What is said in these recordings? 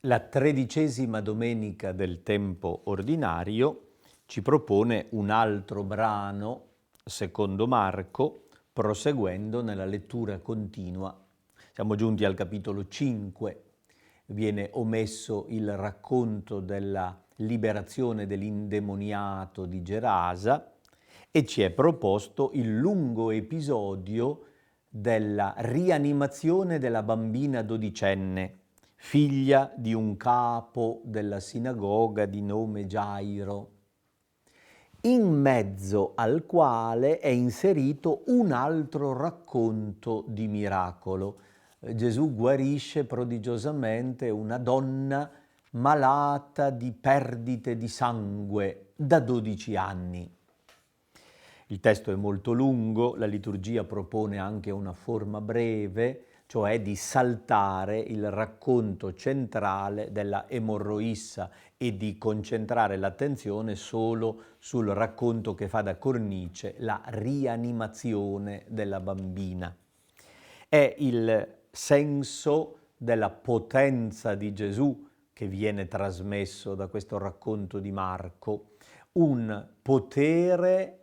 La 13ª domenica del tempo ordinario ci propone un altro brano, secondo Marco, proseguendo nella lettura continua. Siamo giunti al capitolo 5, viene omesso il racconto della liberazione dell'indemoniato di Gerasa e ci è proposto il lungo episodio della rianimazione della bambina dodicenne, figlia di un capo della sinagoga di nome Gairo, in mezzo al quale è inserito un altro racconto di miracolo. Gesù guarisce prodigiosamente una donna malata di perdite di sangue da 12 anni. Il testo è molto lungo, la liturgia propone anche una forma breve, cioè di saltare il racconto centrale della emorroissa e di concentrare l'attenzione solo sul racconto che fa da cornice, la rianimazione della bambina. È il senso della potenza di Gesù che viene trasmesso da questo racconto di Marco, un potere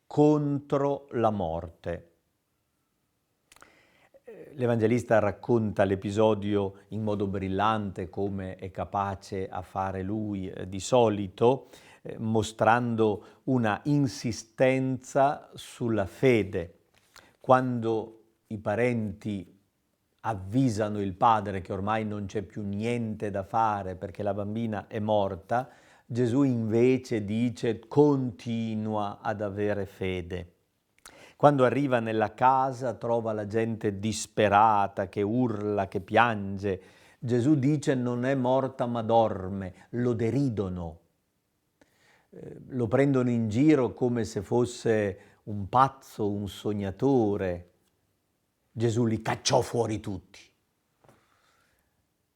contro la morte. L'Evangelista racconta l'episodio in modo brillante, come è capace a fare lui di solito, mostrando una insistenza sulla fede. Quando i parenti avvisano il padre che ormai non c'è più niente da fare perché la bambina è morta, Gesù invece dice: continua ad avere fede. Quando arriva nella casa trova la gente disperata, che urla, che piange. Gesù dice: non è morta ma dorme. Lo deridono, lo prendono in giro come se fosse un pazzo, un sognatore. Gesù li cacciò fuori tutti.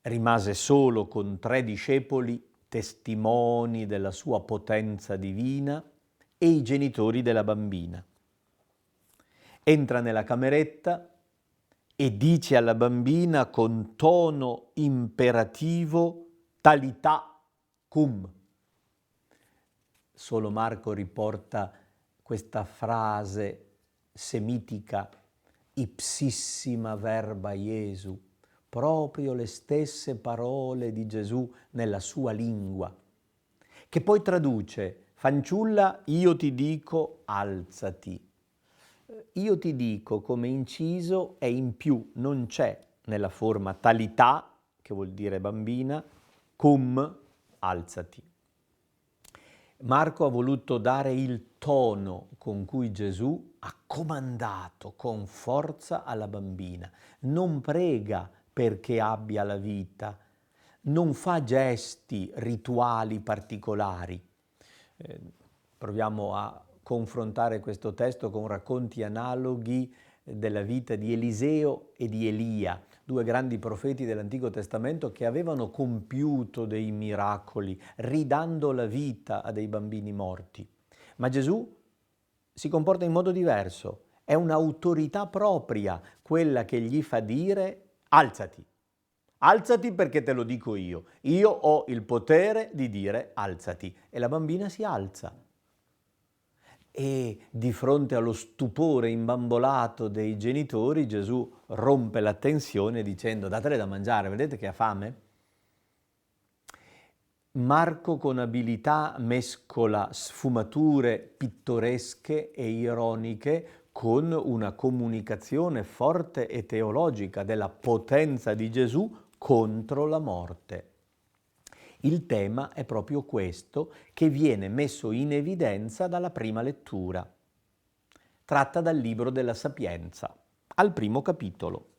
Rimase solo con 3 discepoli, testimoni della sua potenza divina, e i genitori della bambina. Entra nella cameretta e dice alla bambina con tono imperativo: Talità cum. Solo Marco riporta questa frase semitica, ipsissima verba Iesu, proprio le stesse parole di Gesù nella sua lingua, che poi traduce: fanciulla, io ti dico alzati. Io ti dico come inciso è in più, non c'è nella forma talità, che vuol dire bambina, cum, alzati. Marco ha voluto dare il tono con cui Gesù ha comandato con forza alla bambina. Non prega perché abbia la vita, non fa gesti rituali particolari. Proviamo a confrontare questo testo con racconti analoghi della vita di Eliseo e di Elia, 2 grandi profeti dell'Antico Testamento che avevano compiuto dei miracoli, ridando la vita a dei bambini morti. Ma Gesù si comporta in modo diverso, è un'autorità propria quella che gli fa dire: alzati. Alzati perché te lo dico io ho il potere di dire alzati. E la bambina si alza. E di fronte allo stupore imbambolato dei genitori, Gesù rompe la tensione dicendo: datele da mangiare, vedete che ha fame? Marco con abilità mescola sfumature pittoresche e ironiche con una comunicazione forte e teologica della potenza di Gesù contro la morte. Il tema è proprio questo, che viene messo in evidenza dalla prima lettura. Tratta dal libro della Sapienza, al primo capitolo.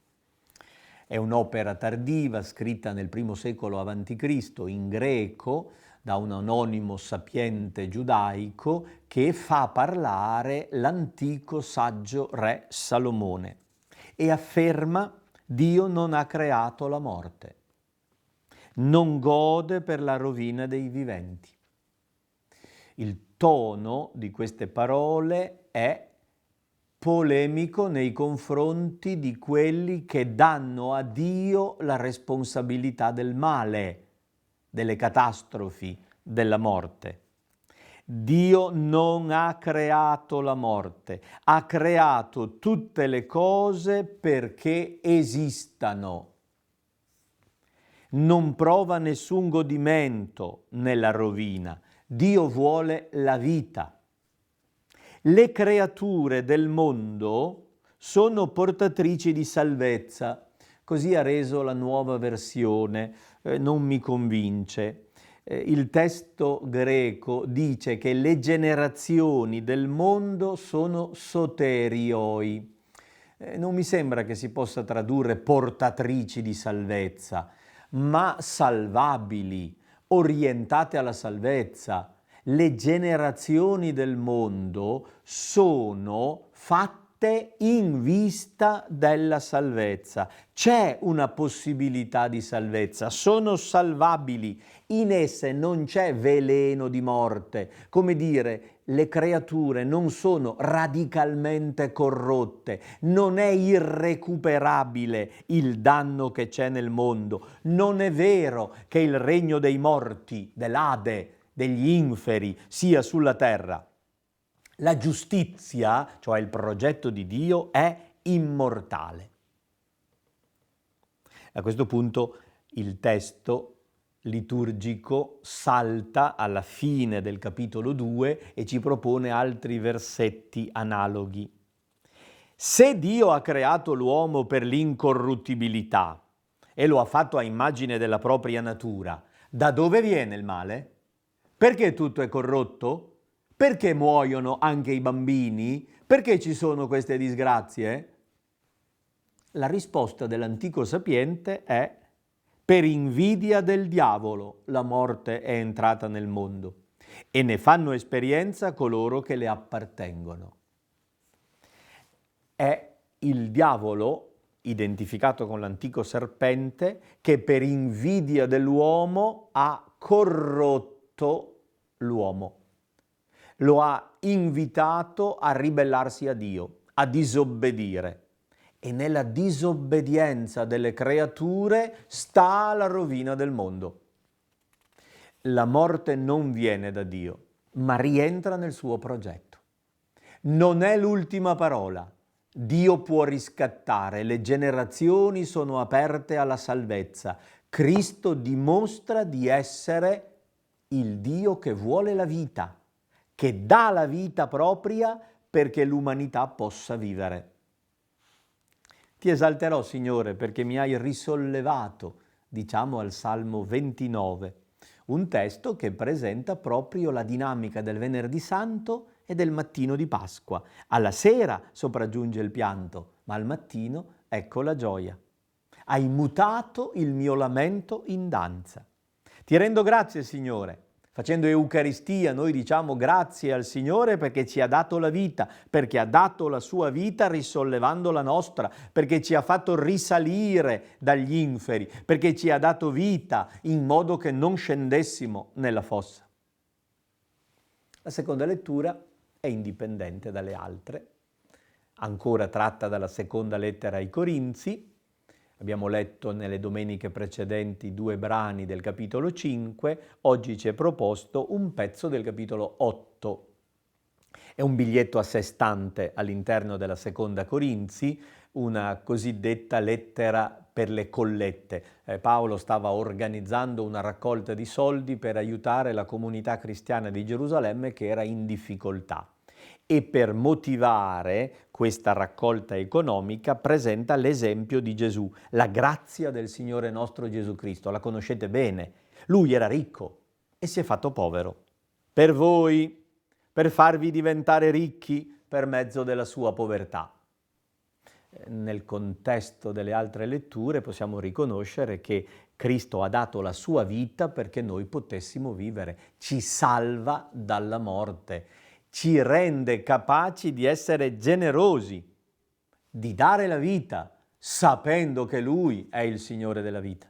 È un'opera tardiva, scritta nel I secolo a.C. in greco, da un anonimo sapiente giudaico che fa parlare l'antico saggio re Salomone e afferma: Dio non ha creato la morte, non gode per la rovina dei viventi. Il tono di queste parole è polemico nei confronti di quelli che danno a Dio la responsabilità del male, delle catastrofi, della morte. Dio non ha creato la morte, ha creato tutte le cose perché esistano. Non prova nessun godimento nella rovina. Dio vuole la vita. Le creature del mondo sono portatrici di salvezza. Così ha reso la nuova versione, non mi convince. Il testo greco dice che le generazioni del mondo sono soterioi. Non mi sembra che si possa tradurre portatrici di salvezza, ma salvabili, orientate alla salvezza. Le generazioni del mondo sono fatte in vista della salvezza. C'è una possibilità di salvezza, sono salvabili. In esse non c'è veleno di morte. Come dire, le creature non sono radicalmente corrotte, non è irrecuperabile il danno che c'è nel mondo. Non è vero che il regno dei morti, dell'Ade, degli inferi, sia sulla terra. La giustizia, cioè il progetto di Dio, è immortale. A questo punto il testo liturgico salta alla fine del capitolo 2 e ci propone altri versetti analoghi. Se Dio ha creato l'uomo per l'incorruttibilità e lo ha fatto a immagine della propria natura, da dove viene il male? Perché tutto è corrotto? Perché muoiono anche i bambini? Perché ci sono queste disgrazie? La risposta dell'antico sapiente è: per invidia del diavolo la morte è entrata nel mondo e ne fanno esperienza coloro che le appartengono. È il diavolo, identificato con l'antico serpente, che per invidia dell'uomo ha corrotto l'uomo. Lo ha invitato a ribellarsi a Dio, a disobbedire. E nella disobbedienza delle creature sta la rovina del mondo. La morte non viene da Dio, ma rientra nel suo progetto. Non è l'ultima parola. Dio può riscattare, le generazioni sono aperte alla salvezza. Cristo dimostra di essere il Dio che vuole la vita, che dà la vita propria perché l'umanità possa vivere. Ti esalterò, Signore, perché mi hai risollevato, diciamo al Salmo 29, un testo che presenta proprio la dinamica del Venerdì Santo e del mattino di Pasqua. Alla sera sopraggiunge il pianto, ma al mattino ecco la gioia. Hai mutato il mio lamento in danza. Ti rendo grazie, Signore. Facendo Eucaristia noi diciamo grazie al Signore perché ci ha dato la vita, perché ha dato la sua vita risollevando la nostra, perché ci ha fatto risalire dagli inferi, perché ci ha dato vita in modo che non scendessimo nella fossa. La seconda lettura è indipendente dalle altre, ancora tratta dalla seconda lettera ai Corinzi. Abbiamo letto nelle domeniche precedenti 2 brani del capitolo 5, oggi ci è proposto un pezzo del capitolo 8. È un biglietto a sé stante all'interno della seconda Corinzi, una cosiddetta lettera per le collette. Paolo stava organizzando una raccolta di soldi per aiutare la comunità cristiana di Gerusalemme che era in difficoltà. E per motivare questa raccolta economica presenta l'esempio di Gesù, la grazia del Signore nostro Gesù Cristo. La conoscete bene. Lui era ricco e si è fatto povero. Per voi, per farvi diventare ricchi per mezzo della sua povertà. Nel contesto delle altre letture possiamo riconoscere che Cristo ha dato la sua vita perché noi potessimo vivere. Ci salva dalla morte. Ci rende capaci di essere generosi, di dare la vita, sapendo che Lui è il Signore della vita.